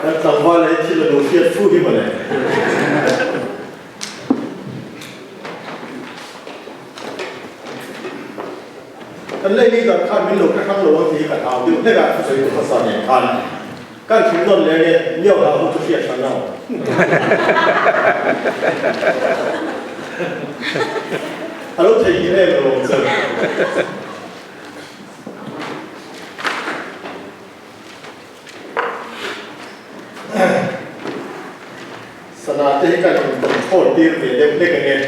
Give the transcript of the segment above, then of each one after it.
แล้วสังวาเลยที่เราดูเทียบฟูที่มาเลยกันเล่นนี่ตอนข้ามมิลลุกข้างหลวงที่กันเอาดูได้แบบสวยภาษาเนี่ยกันกันถึงต้นเลยเนี่ยเลี้ยวเราทุกเทียบชั้นเอาฮัลโหลที่นี่เลยลงเสร็จสนาที่กันเป็นโทษที่เรียนเด็กๆเนี่ย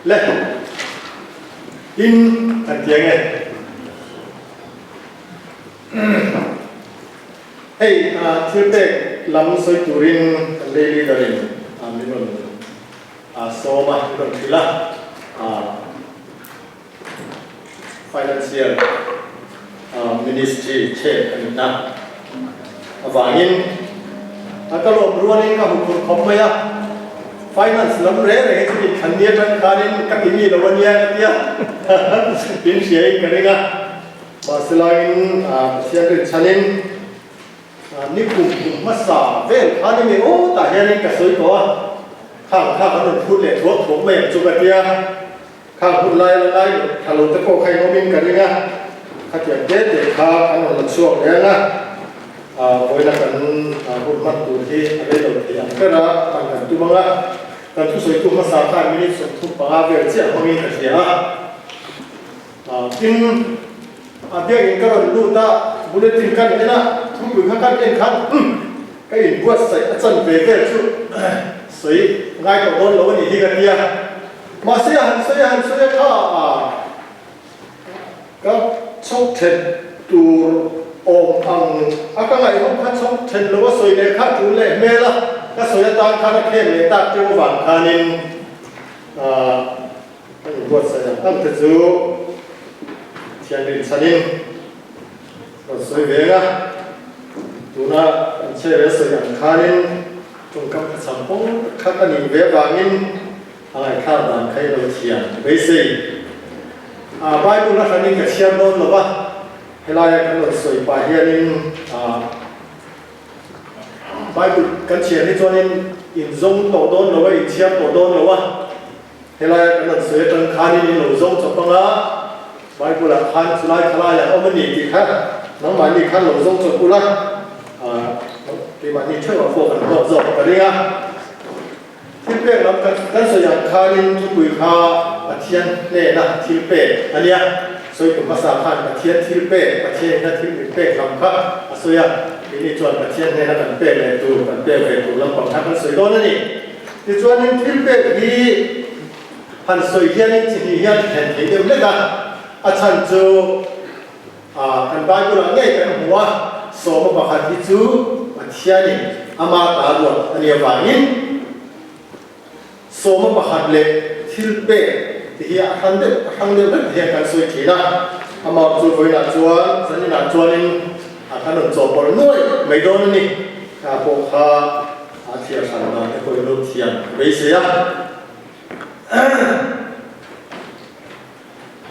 และอินอันเดียงไงเฮ้ยที่เด็กลำสวยตุรินเลลีดารินมินนโซมามินนทิลาfinancial ministry เช่นนะวางินก็รวมรวมนี่ก็หุบขบไม่อะ finance ลำเร่เลยที่ขันเนียจังการินกับที่นี่เราวันนี้กันเนี่ยเป็นเสียงกันเลยนะมาสลายินเสียงกันชันินนี่กลุ่มมาสาเวลอันนี้มีโอ้แต่เฮียนี่ก็สวยกว่าข้างเขาพูดเลยทั่วทั่วไม่จุกเดียข้างพูดไล่ถ้าเราจะโกใครก็มินกันเลยนะข้าเทียบเด็ดข้าอันนั้นช่วงเนี้ยนะโอยนักกันพูดมันดูที่อะไรตัวที่อันก็ระต่างกันตัวมั้งละแต่ทุกส่วนตัวมาสาขามินิสุดทุกปางเวลเสียเขามีแต่เสียกินเบี้ยกินก็เราดูตาบุลเลตินกันเนี่ยนะทุกอยู่ข้างกันเองครับก็อินบัวใส่จันเบเกอร์ชุดใส่ง่ายกว่าโดนเราวันนี้ที่กันเนี่ยมาเสียหันข้าก็ชกเท็ดตูอมอังอาการไงห้องข้าชกเท็ดหรือว่าสวยเนี่ยข้าจูเล่เมล่ะก็สวยตามข้าเข้มเลยตัดเจ้าหวังคานินบวชใส่ตั้งแต่จูเทียนดินสันินก็สวยเวงอ่ะดูนะเชื่อสวยอย่างคานินตรงกับสัมพงข้ากันนี่เวบางินอะไรข้าวมันใครเราเทียนไม่ใช่ใบบุญรัชนีกับเชียนโดนหรือว่าเวลากันเราสวยไปเฮียนินใบบุญกันเชียนที่ตัวนี้อินซงโตโดนหรือว่าอินเชียนโตโดนหรือว่าเวลากันเราสวยจนคานินหลุดซงจบปังละใบบุญละคันสุดท้ายขลายอย่างเอามันหนีกี่ครั้งน้องมันนี่คันหลุดซงจบปุระที่มันนี่เชื่อว่าพวกกันจบกันเลยอ่ะที่เป็นรับกันส่วนอย่างคารินทุกุยคาปัจเจียนเนี่ยนะที่เป็นอันนี้ส่วนภาษาพันปัจเจียนที่เป็นปัจเจียนนั่นที่เป็นลำพังส่วนอย่างที่จวนปัจเจียนเนี่ยนะกันเป็นเลยตัวกันเป็นเลยตัวลำพังทั้งกันส่วนโดนนี่ที่จวนนี่ที่เป็นที่พันส่วนเฮียนี่ที่เฮียเห็นที่เดียวเลยกันอาจารย์จูกันบ้านกูละเนี่ยกันหัวสมบัติที่จูปัจเจียนนี่อามาตาดวงอันนี้ว่างี้สมบัติเล็กที่เป็นที่ฮันเดเป็นที่การสวยที่นะอามาจูไฟนัดจวนสัญญาณจวนนี่ขนมจบบอลน้อยไม่โดนนี่ข้าพวกข้าเทียนสันนะที่คนรู้เทียนไม่เสีย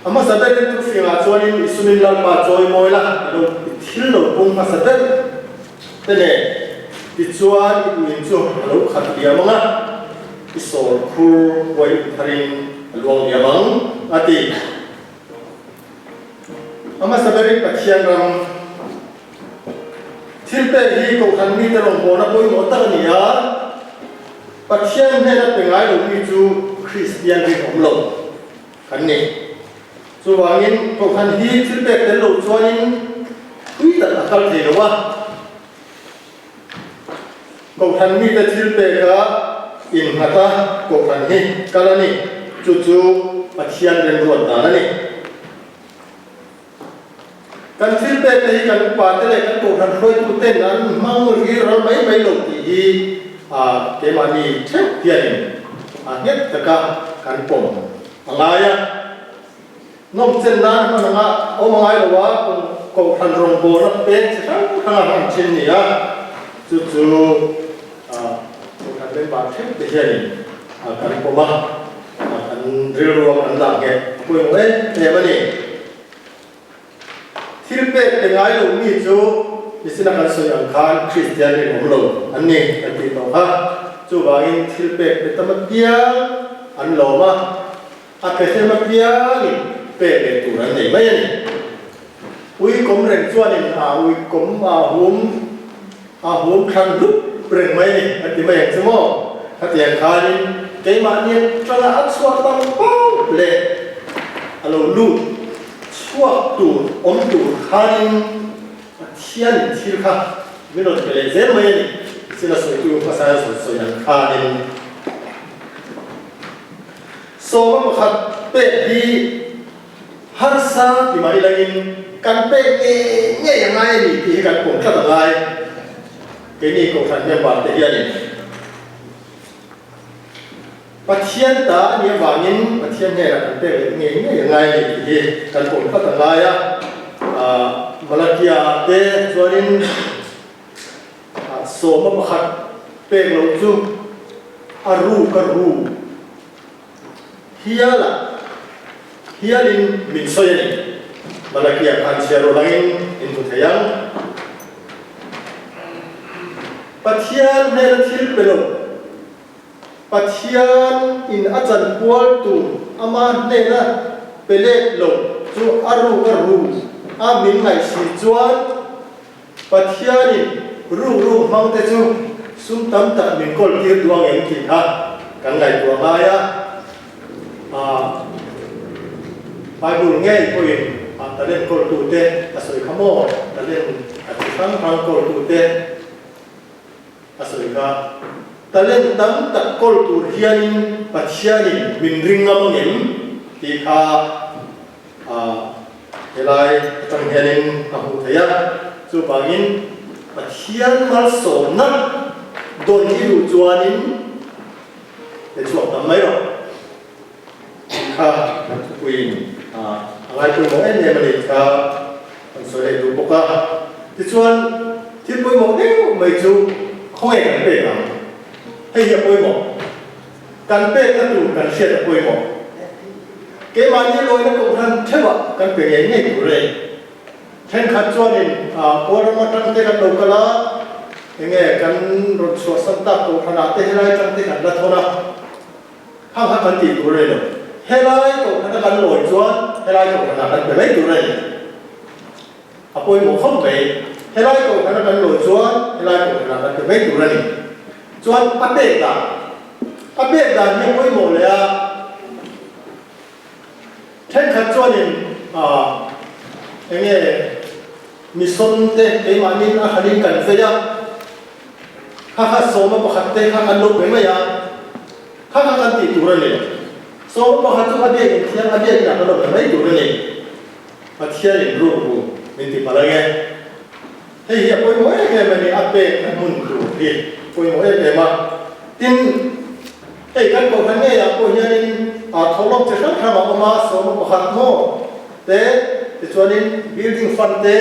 อามาสัตย์ที่ฟิงจวนนี่สุนิลล์มาจอยมวยละเราที่เราปุ่งมาสัตย์แต่เนี่ยที่จวนนี่จวนเราขัดเดียมั้งอ่ะอิสโอคูไว้พริงหลวงยามังอาทิอามาสเปริปัจเจียนรำที่เป็นที่กูขันมีแต่หลวงพ่อนะปุ้ยหมดตั้งเนี่ยปัจเจียนเนี่ยนะเป็นไงหลวงมีจูคริสเตียนที่ผมหลงขันนี้ส่วนวันนี้กูขันที่เป็นหลวงส่วนนี้คุยแต่ละกันเดียวว่ากูขันมีแต่ที่เป็นก็อินหัตถะกูขันนี้กาลนี้จู่ๆปัจเจียนเรียนรู้ต่างๆนี่กันที่เป็นที่กันป่าเตะกันกูขันรวยตู้เต้นนั้นมังรีเราไม่หลงที่เกมานีเช่นเดียนเนี่ยแต่กันปมอะไรอ่ะน้องเจนนะมันว่าโอ้ไม่หรอวะกูขันรองโบนัสเป็นใช่ไหมขนาดนั้นเช่นนี้อ่ะจู่ๆกูขันเป็นป่าเช่นเดียนกันปมกัน an rilro an da ke pui mo ne mani thilpe te ngai lo mi chu isina kan so yang khan Christian ni lo an ni an ti to ha chu wa in thilpe te tamatia an lo ma a pe te ma pia ni pe le tu ran nei mai ni ui kom ren chuan in ui kom hum khan lu ren mai ni an ti mai chu mo ha tiang khan in cái mà nhiên cho là ăn xua tâm bao lệ alo lu xua tủ ôm tủ khan thiên thiên kha mình nói cái lệ dễ mấy này xin là soi tủ phát sai soi yang khan so mà khát bể đi hát sa thì mà đi lên căn bể nghe yang ngay thì căn cũng khá là ngay cái này cũng thành nhân vật để nàyปัจเจียนตาเนี่ยว่างินปัจเจียนเนี่ยกันเป็นยังไงที่กันผมก็ต่างกันมาลากียเตส่วนนี้โสมบัติเป็นลงจุอารูกรูเฮียละเฮียลินมินโซยนี่มาลากียพันเชียร์โรลังอินทุเทียงปัจเจียนเนี่ยที่เป็นลงปัจจัยอินอาจารย์ควอลตูอามาเนี่ยนะเปเล่ลงจูอารูอามินไงสิจวนปัจจัยรูมังเตจูสุนทำตัดมินกอลที่ดวงเอ็มกินฮะกันไงตัวมายะไปบุญง่ายก็ยินแต่เล่นกอลตูเตอสวยขโมยแต่เล่นทั้งกอลตูเตอสวยก็แต่เล่นตั้งแต่กอลตูเฮียนินปัจจัยมินริงงามเงินที่ข้าเฮลัยตั้งเฮียนินอาหุทยาสุบางินปัจจัยมาสอนนักโดนที่ดูจวนินเดี๋ยวช่วงทำไมหรอข้าคุยอะไรคุยโมเอ็นเนี่ยมันอีกข้าสวยดูปกติที่ชวนที่คุยโมเอ็นไม่จูห้อยกันเป็นอ่ะให้เหี้ยปุยหมอกันเป๊ะกันดูกันเชียดปุยหมอเกมานี่ลอยนักองทันเชื่อว่ากันเป็นอย่างนี้อยู่เลยเช่นขัดจวนินพอเรามาตั้งเตกันดูกันละยังไงกันรถสวนสันตักตัวขนาดเตะให้ไรตั้งเตกันละทนะข้างกันติดอยู่เลยเนาะให้ไรตัวขนาดกันลอยจวนให้ไรตัวขนาดกันเป็นไม่อยู่เลยปุยหมอเข้าไปให้ไรตัวขนาดกันลอยจวนให้ไรตัวขนาดกันเป็นไม่อยู่เลยจวนอัปเดตยังไม่หมดเลยเช่นขัดจวนนี่ยังไงมีส่วนเตะไอ้มานี่นะฮันนี่กันเสียข้าสมบัติเตะข้ากันลุกไปไหมยังข้ากันติดตัวเลยสมบัติทุกอันเดียเทียนอันเดียนี่นะกันลุกไปไม่ตัวเลยมาเทียนรู้มีติดอะไรไงเฮ้ยอย่าไปโม้ยไงมันนี่อัปเดตมันรู้ดิปุยโมเอเดมาตินไอ้กันก็พันเนี่ยปุยยันทองลบจะทั้งทำออกมาสมบัติโม่เต้ส่วนนี้ building fund เต้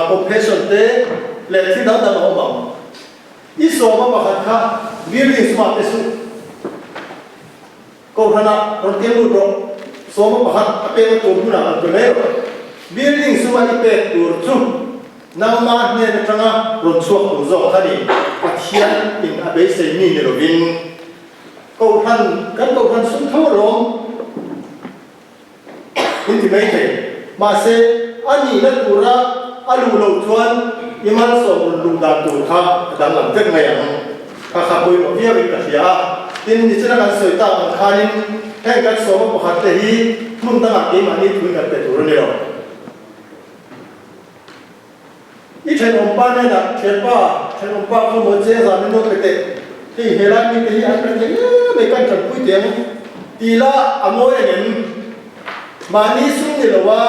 compensation เต้เล่นที่ดังออกมาอีสมบัติค่ะ building smart สุดก็ขนาดรถเก๋งรถสมบัติเป็นตัวผู้นำเป็นแล้ว building smart เป็นตัวจุดน้ำมันเนี่ยจังอ่ะรถชัวร์ตัวจอดท่านี้ปัจจัยอินอาเบสนี่เนี่ยเราวินก็ท่านกันก็ท่านสุนทรลงนี่ที่ไม่เห็นมาเสอันนี้นักบุระอันลูเราชวนยังมันส่งลูดาตูท่าดังหลังเจ้าไงอ่ะข้าขับไปหมดที่เป็นกระเทียดินนี่จะนั่งสวยตาอันคารินแห่งการสอบปกติมุ่งตั้งแต่มานี่คุยกันแต่ตัวเดียวอีเชนอมป้าเนี่ยนะเชนป้าเขาหมดเจ้าสามีโน้ตไปเตะที่เฮลันมีที่อันเป็นยังไม่กันจับคุยเตียงตีละอโมยเห็นมานี่สุ่มนี่หรอว่า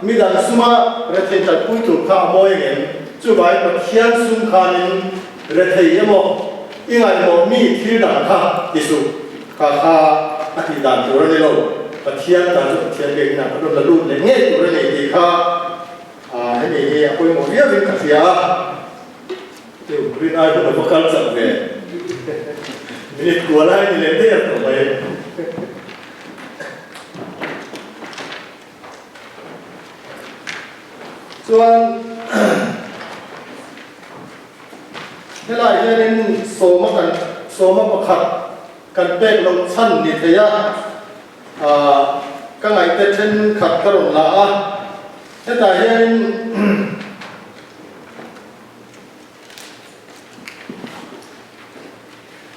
มีดันสุ่มเรทจับคุยถูกข้าอโมยเห็นจู่ไปปัจจัยสุ่มขานินเรทยังโมยังไงโมมีที่ดันข้าดิสุข้าอธิดานตัวนี้เราปัจจัยดันปัจจัยเด็กนะเราละลุ่นเลยเนี่ยตัวนี้ที่ข้าให้มีปุยโมเรียเป็นกระเทียเดี๋ยวเรียนอะไรก็ต้องการจับเลยมีตัวอะไรนี่เล่นได้ตัวไป chuan helai hianin soma pakhat kan pek lo chan ni theia ka ngai te then khat ka ron la a heta hianin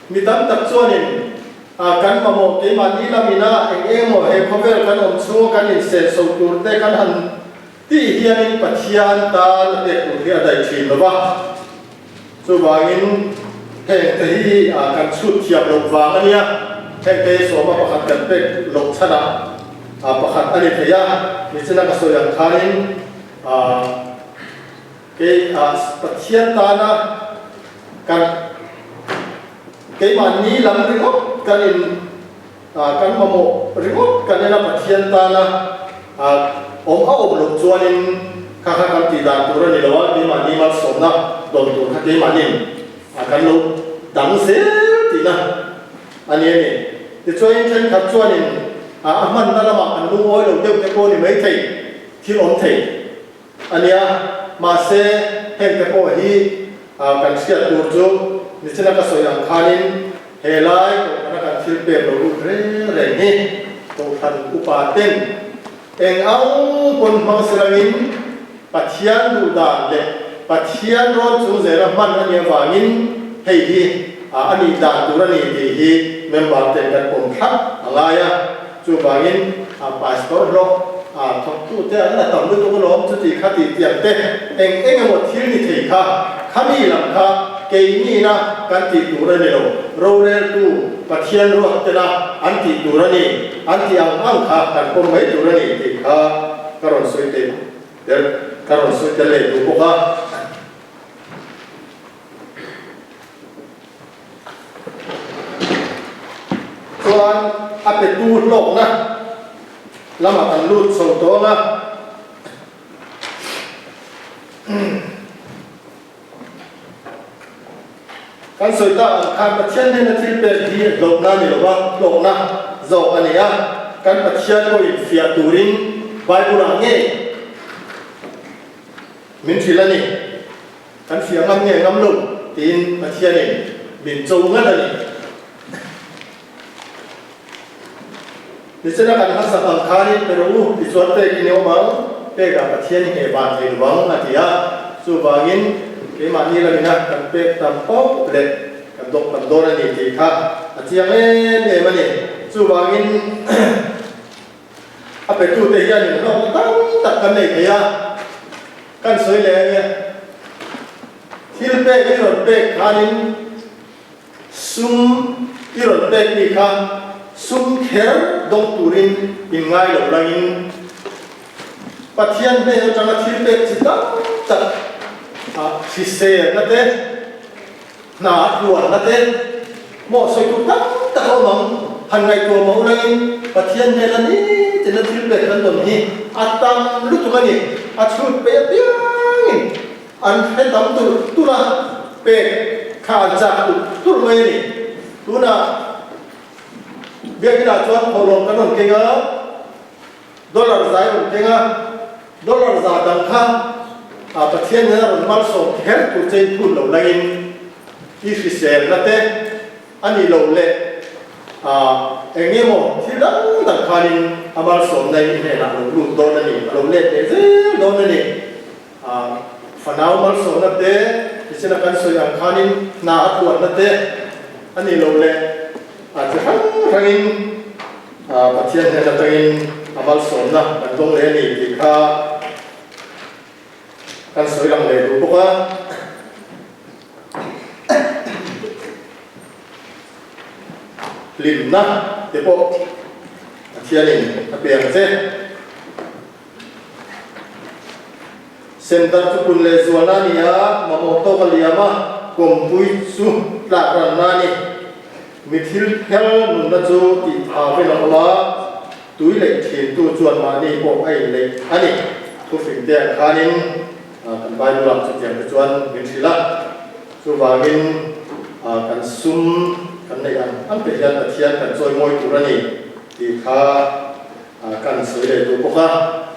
mi tam tak chuanin kan mamo ke mani lamina engemo he khovel kan om chu kan in se so tur te kan han ti hianin pathian ta te tu hi adai thin lo ba chu bangin he te hi kan chut thiap lo wang ania he te so ma pakhat kan pe lo chana pakhat ani theya ni chana ka so yang khanin ke pathian ta na kan cái mà ní làm remote cái kan mamo remote kan na pathian ta na ôm lục chuan in kha kan ti dan tur ni lawa cái mà ní mal som na don tur kha cái mà ní kan lo dang se ti na ani ni ti chuan chen kha chuan in man na lama an lu oi lo deu te ko ni mai thei thi om thei ania ma se hen te ko hi kan sia tur chu ni chana ka soyang khanin helai ko kana kan thil pe lo ru re ni to than upaten eng ang pon mang serangin pathian du da le pathian ro chu zera man ani wangin hei hi ani da tu ra ni ti hi member ten kan pom khat alaya chu wangin pastor ro thok tu te ana tam lu tu lo chu ti khati tiang te eng mo thil ni thei kha khami lam kha cái ni na kan ti tu ra ni lo ro re tu pathian ro te na an ti tu ra ni an ti ang kha kan ko mai tu ra ni ti kha karon soi te der karon soi te le tu ko kha chuan ape tu lok na lama kan lut so to na kan soi ta kan pathian ne na thil pe hi lok na ni lo lok na zo ania kan pathian ko in fia turin bible nge min thilani kan fia ngam nge ngam lu tin pathian ni min chou nga ni ni chana kan ha sa kan khani pero ti chuan te ki neo ma te ga pathian he ba thei wang atia chu bangin cái mà như là mình ăn cần bếp tầm bốc để cần đốt tầm đô này thì khác chiang em để mà này chú bảo in phải chú thấy ra những nó tăng tất cả này thấy à cần soi lẹ nghe thiên bếp cái rồi bếp khá nên sum cái rồi bếp đi khá sum khéo đông turin in ngay lâu là in bắt thiên bếp trong là thiên bếp chỉ tăng tất si se na te na luan na te mo soi tu tak o mang han ngai tu mo nang pathian he la ni te na thil pe kan don hi atam lu tu ni a chut pe piang an he tam tu na pe kha ja tu mai ni tu na bia ki na chuan holom kan on ke ga dollar zai on ke ga dollar za dang kha pathian na ron mal so her tu chei phun lo lain Israel na te ani lo le engemo thidang dang khanin amal som nei he na lu do na ni lo le te ze do na ni fanau mal so na te isina kan so yang khanin na atwa na te ani lo le chang khangin pathian na tangin amal som na kan dong le ni ti kha kan soi lang le du ka lim na te po thianin apiang che center tu kun le zuana ni a mamoto kaliama kompui su la ran ni mithil khel nun na chu ti tha ve la ma tui le thin tu chuan ma ni po ai le ani tu fing te khanin kan bai lam chu tiang chuan min thila chu wangin kan sum kan nei an pe hian pathian kan choi moi tur ani ti kha kan soi le tu ko kha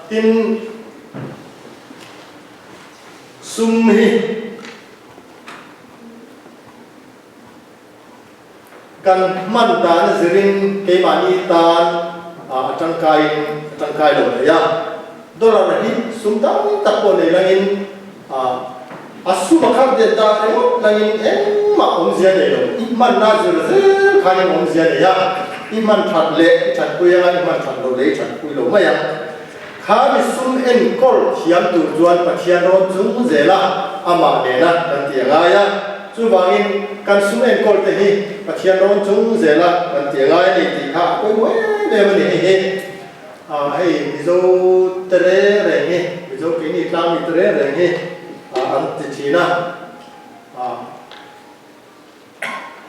tin sum hi kan man dan zirin ke mani tan tangkai lo ya dollar hi sum tam tapo ne langin asu makar de ta emo langin ma om zia ne lo iman na zir khani om zia ne ya iman that le that ku ya iman that lo le that ku lo ma ya khani sum en kol thiam tu juan pathian ro chung zela ama ne na kan tia ga ya chu wangin kan sum en kol te hi pathian ro chung zela kan tia ga ni ti kha ko we le ma ni he hey bizo tere re he bizo ke ni tlam ni tere re he an ti china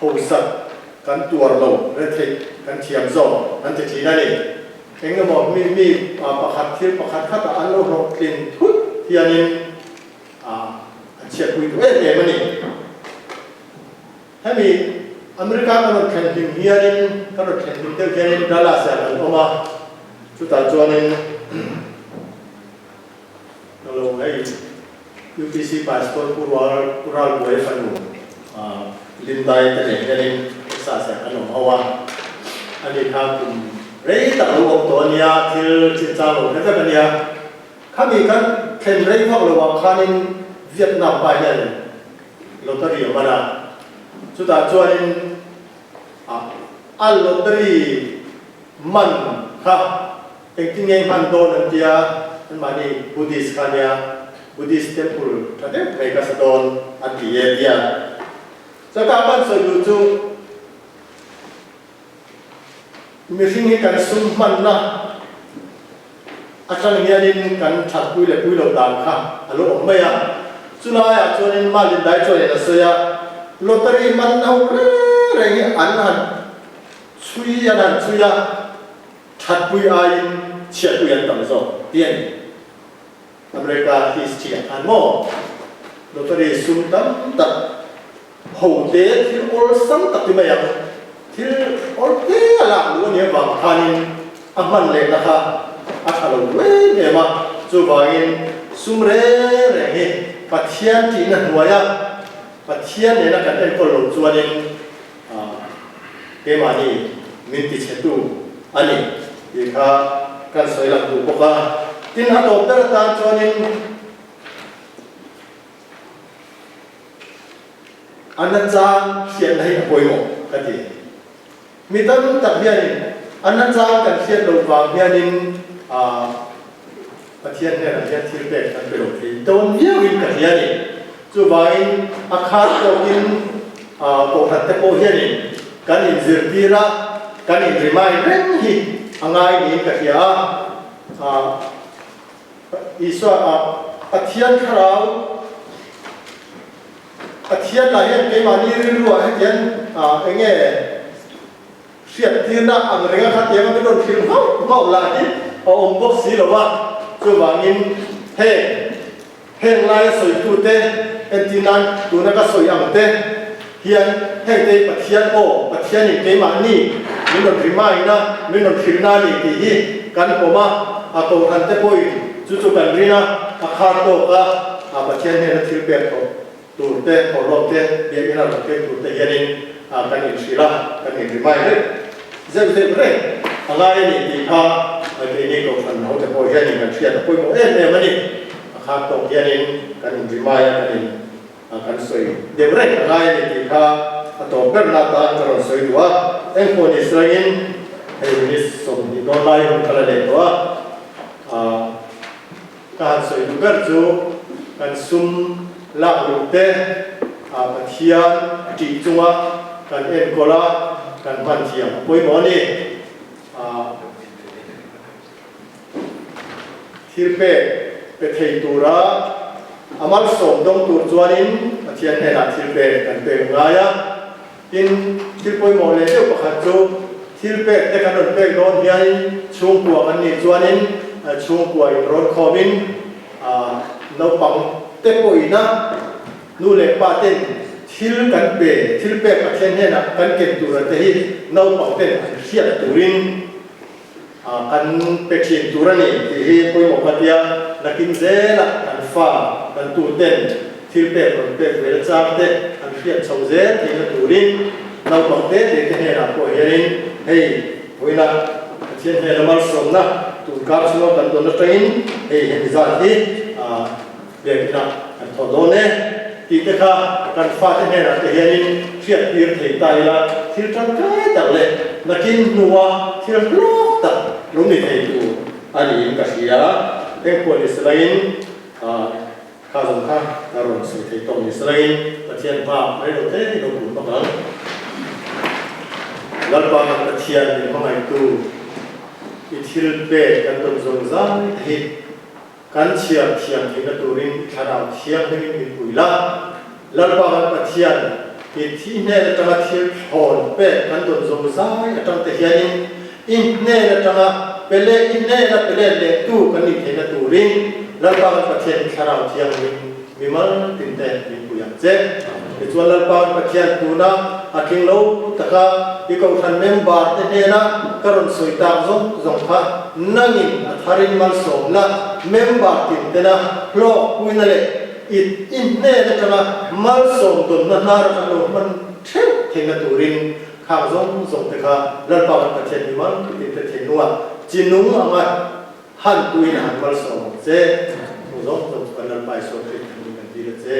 ho sat kan tuar lo re the kan thiam zo an ti china ni engga mo mi pakhat thil pakhat khat an lo ro klin thut hianin chia pui tu e ma ni hemi America kan khen him hianin kan khen him te hianin Dallas an oma chu ta chuanin lo ai UPC passport rural boy fanu lindai te ne hianin sa sa an om hawa ani kha kum rei ta lo om to nia thil chin cha lo ne ta nia khami kan khen rei phok lo wa khanin Vietnam ba hian lottery mana chu ta chuanin al lottery man kha engtinge man do nan tia an mani Buddhist kanya Buddhist temple thade mega sadon ati ye dia sa ka ban so du chu mi ringi kan sum man na atang hianin kan that pui lo dan kha alo om mai ya chula ya chuanin malin dai choi na so ya lottery man au re an han chui ya dan chui ya that pui ai chia pui an tam zo tien America history an mo lottery sum tam tak ho te thil ol sam tak ti mai ya thil ol te ala lu ne wang khanin aman le na kha athalo we ne ma chu wangin sum re he pathian ti na huaya pathian ne na kan en ko lo chuanin ke mani min ti chetu ani i kha kan soilam tu poka tin ha to tar ta chuanin anachang sian lai poimo kati mitam tak hianin anachang kan sian lo wa hianin pathian ne ra hian thil pek kan pelo thi ton hianin ka hianin chu vain akhat to in ko khat te ko hianin kan in zirtira kan in rimai ren hi angai ni ka hia iswa pathian kharau pathian la hian ke mani ri ruwa hian enge siat tina ang renga khat yang ka don thil mau la ni om bok si lo wa chu wangin heng lai soi tu te entinan tu na ka soi ang te hian heng te pathian ni ke mani min don rimai na min don thil na ni ti hi kan poma ko han te poi chu kan rina akha to ka pathian ne na thil pek to tu te ko lo te ye ina lo te tu te yanin kan in sila kan in rimai re zem re angai ni ti kha ai ni ko kan ho te poi yanin kan thia te poi mo ne mani akha to yanin kan in rimai kan soi de re angai ni ti kha to ber na ta ro soi duwa en ko ni srangin ai ni so ni don lai hon kala le to kan soi du ber chu kan sum la lu te pathian ti chunga kan en kola kan man thiam poi mo ni thirpe pe thei tura amal som dong tur chuanin pathian he na thirpe kan pe ngaya in thirpoi mo le deu pakhat chu thirpe te kan ron pe don hian chung pu kan ni chuanin chung pu in ron khomin no pang te poina nu le pa ten thil kan pe pathian he na kan ken tura te hi no pang ten hiat turin kan pe chin turani ti hi poi mo patia nakin zela kan fa กันตูเต้นที่เป็ดคนเป็ดเวลาจ้าเต้อันเทียบชาวเจ้ที่กันตูรินเราบอกเต้เด็กเนี่ยนะพวกเฮรินเฮ้ยเวลาเช่นเฮลมาสมนะตูกับสโนกันตัวนักเรียนเฮ้ยเห็นจ่าที่เด็กนะทอดโดนเนี่ยที่เด็กกันฟาดเนี่ยนะเฮรินเทียบยืนที่ตายละที่จังไกแต่เลยนักกินนัวที่รักโลกแต่รู้ไม่ได้ดูอันนี้ก็เสียเด็กคนอิสราเอลข้าสงฆ์อารมณ์สุดที่ตรงอิสราเอลประเทศพม่าไม่รู้เท่เราบุญบ้างแล้วบางประเทศเนี่ยมันไม่ดูอิทธิฤทธิ์เป็นกันตรงสงสารที่การเชียร์ที่นักตุรินขนาดเชียร์ให้มีคุยละแล้วบางประเทศที่เนี่ยจะมาเที่ยวโหนเป็นกันตรงสงสารตั้งแต่เฮียนอินเนี่ยจะมาเป็นเล่อินเนี่ยจะเป็นเล่เด็กตู้กันนี่ที่นักตุรินแล้วบางประเทศขนาดเชียร์มีมันติดแต่มีคุยอย่างเจ๊ส่วนแล้วบางประเทศดูนะอาคิงโลตะกะอีกคนเมมบาร์เนี่ยนะกระรนสุยตามซงค่ะนั่งอินทารินมาสมนะเมมบาร์ติดแต่นะโลกคุยนั่นแหละอินเนี่ยจะมามาสมตุนนั่นนาร์กันโลมันเท่เทงตุรินข้างซงตะกะแล้วบางประเทศมีมันติดแต่เทนัวจีนุ่งอ่ะมาหันตุยนะหันมาสมเจ๊ซงกันนั้นไปสมติกันดีเลยเจ๊